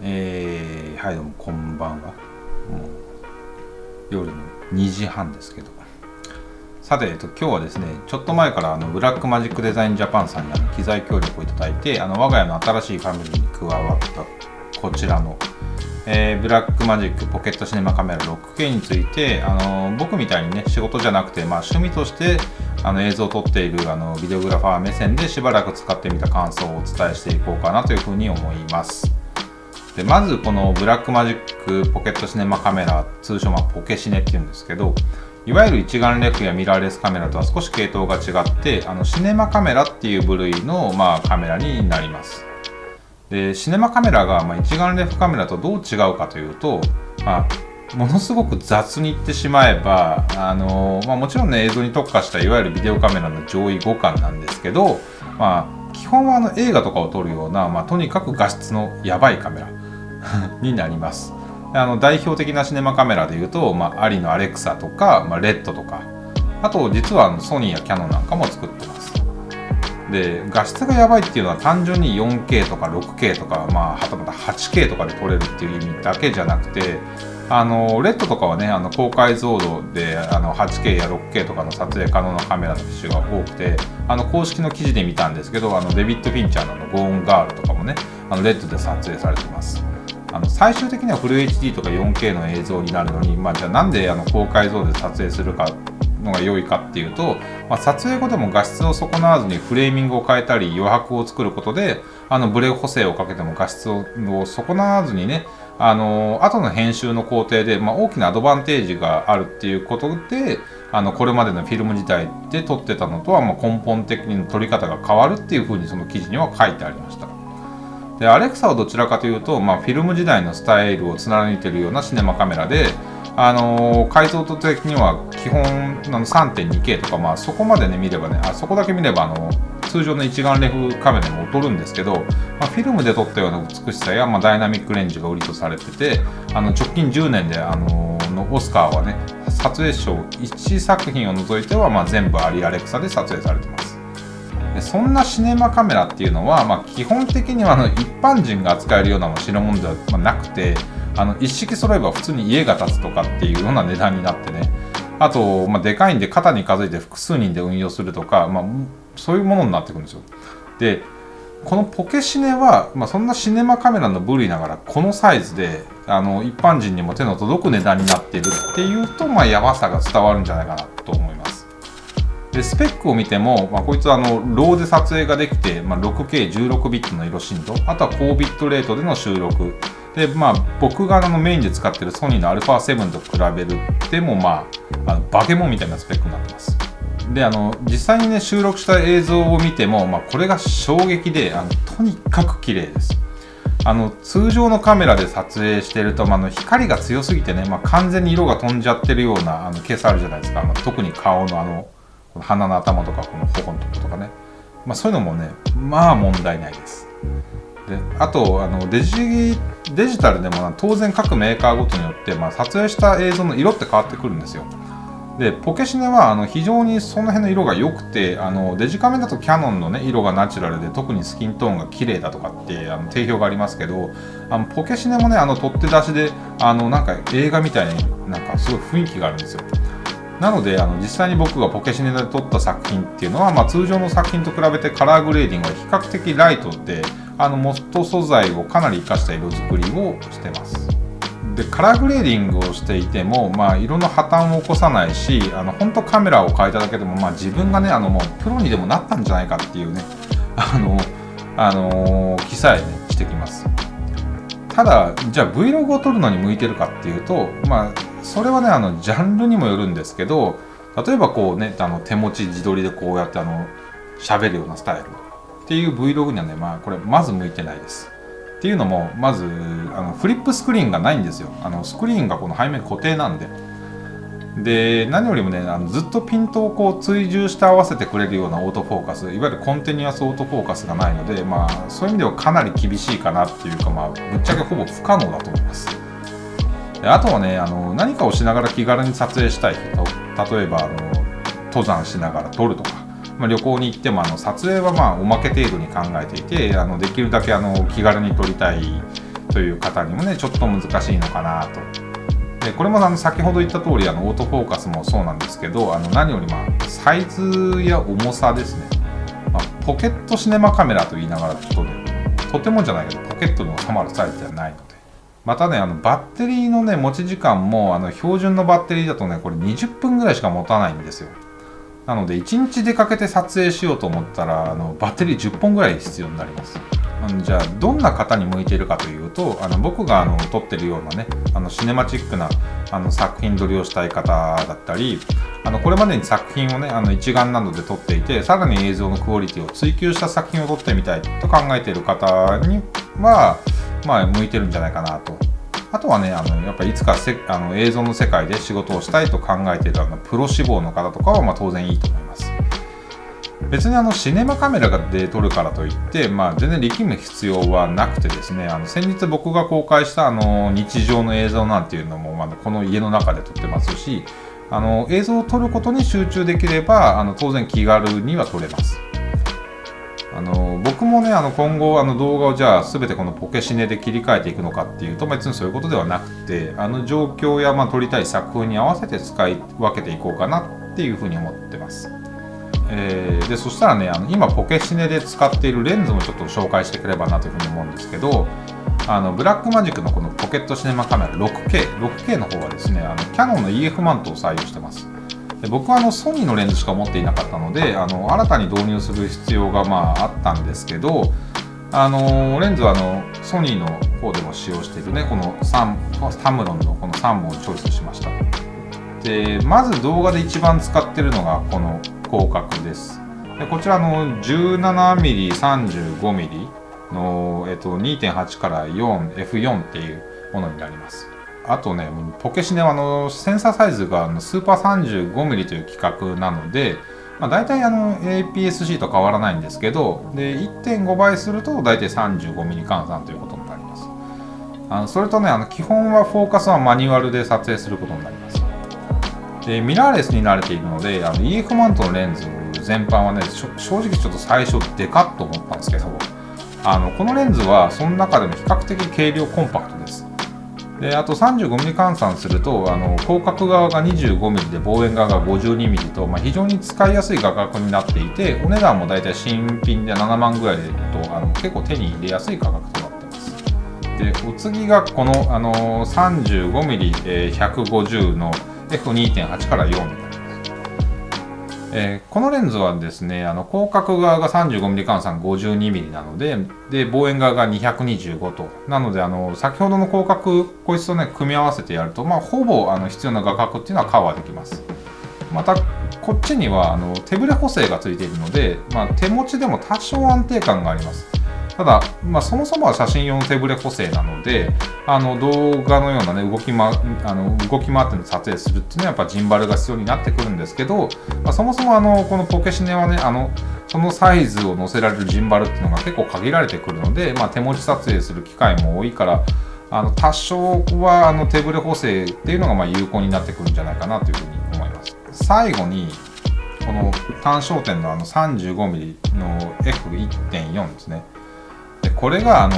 はい、どうもこんばんは。もう夜の2時半ですけど。さて、今日はですね、ちょっと前からブラックマジックデザインジャパンさんに機材協力をいただいて、我が家の新しいファミリーに加わったこちらの、ブラックマジックポケットシネマカメラ 6K について、僕みたいにね、仕事じゃなくて、趣味として映像を撮っているビデオグラファー目線でしばらく使ってみた感想をお伝えしていこうかなというふうに思います。でまずこのブラックマジックポケットシネマカメラ、通称ポケシネっていうんですけど、いわゆる一眼レフやミラーレスカメラとは少し系統が違って、シネマカメラっていう部類の、カメラになります。でシネマカメラが、一眼レフカメラとどう違うかというと、ものすごく雑に言ってしまえば、もちろんね、映像に特化したいわゆるビデオカメラの上位互換なんですけど、基本は映画とかを撮るような、とにかく画質のやばいカメラになります。代表的なシネマカメラでいうと、アリのアレクサとか、レッドとか、あと実はソニーやキヤノンなんかも作ってます。で画質がやばいっていうのは単純に 4K とか 6K とか、はたまた 8K とかで撮れるっていう意味だけじゃなくて、レッドとかはね、高解像度で8K や 6K とかの撮影可能なカメラの機種が多くて、公式の記事で見たんですけど、デビッド・フィンチャーのゴーンガールとかもね、レッドで撮影されてます。最終的にはフル HD とか 4K の映像になるのに、じゃあなんで高解像度で撮影するかのが良いかっていうと、撮影後でも画質を損なわずにフレーミングを変えたり余白を作ることで、ブレ補正をかけても画質を損なわずにね、後の編集の工程で、大きなアドバンテージがあるっていうことで、これまでのフィルム時代で撮ってたのとは、根本的に撮り方が変わるっていうふうにその記事には書いてありました。でアレクサはどちらかというと、フィルム時代のスタイルを貫いているようなシネマカメラで、解像度的には基本3.2K とか、そこまでね見ればね、そこだけ見れば通常の一眼レフカメラでも劣るんですけど、フィルムで撮ったような美しさや、ダイナミックレンジが売りとされてて、直近10年でのオスカーはね、撮影賞1作品を除いては、全部アリアレクサで撮影されてます。でそんなシネマカメラっていうのは、基本的には一般人が扱えるような代物ではなくて、一式揃えば普通に家が建つとかっていうような値段になってね、あと、でかいんで肩に数えて複数人で運用するとか、そういうものになってくるんですよ。でこのポケシネは、そんなシネマカメラの部類ながらこのサイズで一般人にも手の届く値段になっているっていうと、やばさが伝わるんじゃないかなと思います。でスペックを見ても、こいつはローで撮影ができて、6K16 ビットの色深度、あとは高ビットレートでの収録で、僕がメインで使っているソニーの α7 と比べるでも、バケモンみたいなスペックになってます。で実際にね収録した映像を見ても、これが衝撃でとにかく綺麗です。通常のカメラで撮影していると、光が強すぎてね、完全に色が飛んじゃってるようなケースあるじゃないですか。特に顔の鼻の頭とかこの頬のとことかね、そういうのもね問題ないです。であとデジタルでも当然各メーカーごとによって、撮影した映像の色って変わってくるんですよ。でポケシネは非常にその辺の色が良くて、デジカメだとキヤノンの、ね、色がナチュラルで特にスキントーンが綺麗だとかって定評がありますけど、ポケシネもね取って出しでなんか映画みたいにすごい雰囲気があるんですよ。なので実際に僕がポケシネで撮った作品っていうのは、通常の作品と比べてカラーグレーディングが比較的ライトで、元素材をかなり生かした色作りをしてます。でカラーグレーディングをしていても、色の破綻を起こさないし、本当カメラを変えただけでも、自分がねもうプロにでもなったんじゃないかっていうね気さえねしてきます。ただじゃあ Vlog を撮るのに向いてるかっていうと、それはねジャンルにもよるんですけど、例えばこうね手持ち自撮りでこうやって喋るようなスタイルっていう Vlog にはねこれまず向いてないです。っていうのも、まずフリップスクリーンがないんですよ。スクリーンがこの背面固定なんで、何よりもねずっとピントをこう追従して合わせてくれるようなオートフォーカス、いわゆるコンティニュアスオートフォーカスがないので、そういう意味ではかなり厳しいかなっていうか、ぶっちゃけほぼ不可能だと思います。であとはね何かをしながら気軽に撮影したい人、例えば登山しながら撮るとか、旅行に行っても撮影はおまけ程度に考えていて、できるだけ気軽に撮りたいという方にもねちょっと難しいのかなと。でこれも先ほど言った通りオートフォーカスもそうなんですけど、何よりサイズや重さですね。ポケットシネマカメラと言いながらちょっとね、とてもじゃないけどポケットに収まるサイズではないので、またねバッテリーのね持ち時間も標準のバッテリーだとねこれ20分ぐらいしか持たないんですよ。なので1日出かけて撮影しようと思ったらバッテリー10本ぐらい必要になります。じゃあどんな方に向いているかというと、僕が撮ってるようなねシネマチックな作品撮りをしたい方だったり、これまでに作品をね一眼などで撮っていて、さらに映像のクオリティを追求した作品を撮ってみたいと考えている方には向いてるんじゃないかなと。あとはねやっぱりいつか映像の世界で仕事をしたいと考えているプロ志望の方とかは当然いいと思います。別にシネマカメラで撮るからといって、全然力む必要はなくてですね、先日僕が公開した日常の映像なんていうのも、この家の中で撮ってますし、映像を撮ることに集中できれば当然気軽には撮れます。僕もね今後動画をじゃあ全てこのポケシネで切り替えていくのかっていうと別にそういうことではなくて、状況や撮りたい作風に合わせて使い分けていこうかなっていうふうに思ってます。でそしたらね今ポケシネで使っているレンズもちょっと紹介してくればなというふうに思うんですけど、ブラックマジックのこのポケットシネマカメラ 6K の方はですねキヤノンの EF マウントを採用してます。で僕はソニーのレンズしか持っていなかったので新たに導入する必要があったんですけど、レンズはソニーの方でも使用しているねこのタムロンのこの3本をチョイスしました。でまず動画で一番使っているのがこの広角です。でこちら17mm、35mm の、2.8 から 4F4 っていうものになります。あとねポケシネはセンサーサイズがスーパー 35mm という規格なので、大体APS-C と変わらないんですけど、で 1.5 倍すると大体 35mm 換算ということになります。それとね基本はフォーカスはマニュアルで撮影することになります。でミラーレスに慣れているのでEF マウントのレンズ全般はね正直ちょっと最初デカッと思ったんですけど、このレンズはその中でも比較的軽量コンパクトです。であと 35mm 換算すると広角側が 25mm で望遠側が 52mm と、非常に使いやすい画角になっていて、お値段もだいたい新品で7万ぐらいで結構手に入れやすい価格となっています。でお次がこの35mm150 の F2.8 から4になります。このレンズはですね広角側が 35mm 換算 52mm なので、望遠側が225となので先ほどの広角こいつとね組み合わせてやるとほぼ必要な画角っていうのはカバーできます。またこっちには手ブレ補正がついているので、手持ちでも多少安定感があります。ただ、そもそもは写真用の手ブレ補正なので動画のようなね動き回っての撮影するっていうのはやっぱジンバルが必要になってくるんですけど、そもそもこのポケシネはねそのサイズを載せられるジンバルっていうのが結構限られてくるので、手持ち撮影する機会も多いから多少は手ブレ補正っていうのが有効になってくるんじゃないかなというふうに思います。最後にこの単焦点の35mm の F1.4 ですね。でこれが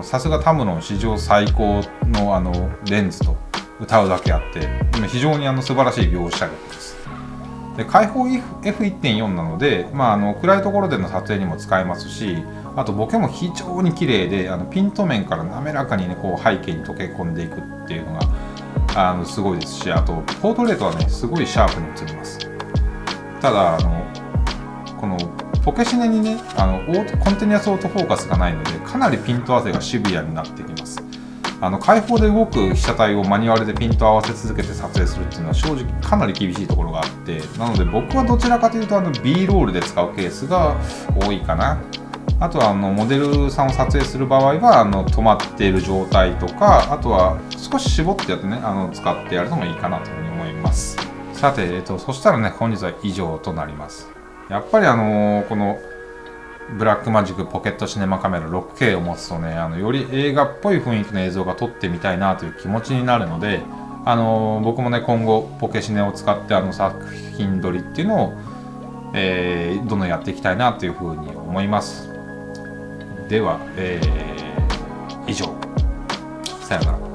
さすがタムロン史上最高のレンズと謳うだけあって非常に素晴らしい描写力です。で開放 F1.4 なので、暗いところでの撮影にも使えますし、あとボケも非常に綺麗でピント面から滑らかにねこう背景に溶け込んでいくっていうのがすごいですし、あとポートレートはねすごいシャープに映ります。ただこのポケシネにねコンティニュアスオートフォーカスがないのでかなりピント合わせがシビアになってきます。開放で動く被写体をマニュアルでピント合わせ続けて撮影するっていうのは正直かなり厳しいところがあって、なので僕はどちらかというとB ロールで使うケースが多いかな。あとはモデルさんを撮影する場合は止まっている状態とか、あとは少し絞ってやってね使ってやるのもいいかなというふうに思います。さて、そしたらね本日は以上となります。やっぱりこのブラックマジックポケットシネマカメラ 6K を持つとねより映画っぽい雰囲気の映像が撮ってみたいなという気持ちになるので僕もね今後ポケシネを使って作品撮りっていうのを、どんどんやっていきたいなというふうに思います。では、以上さよなら。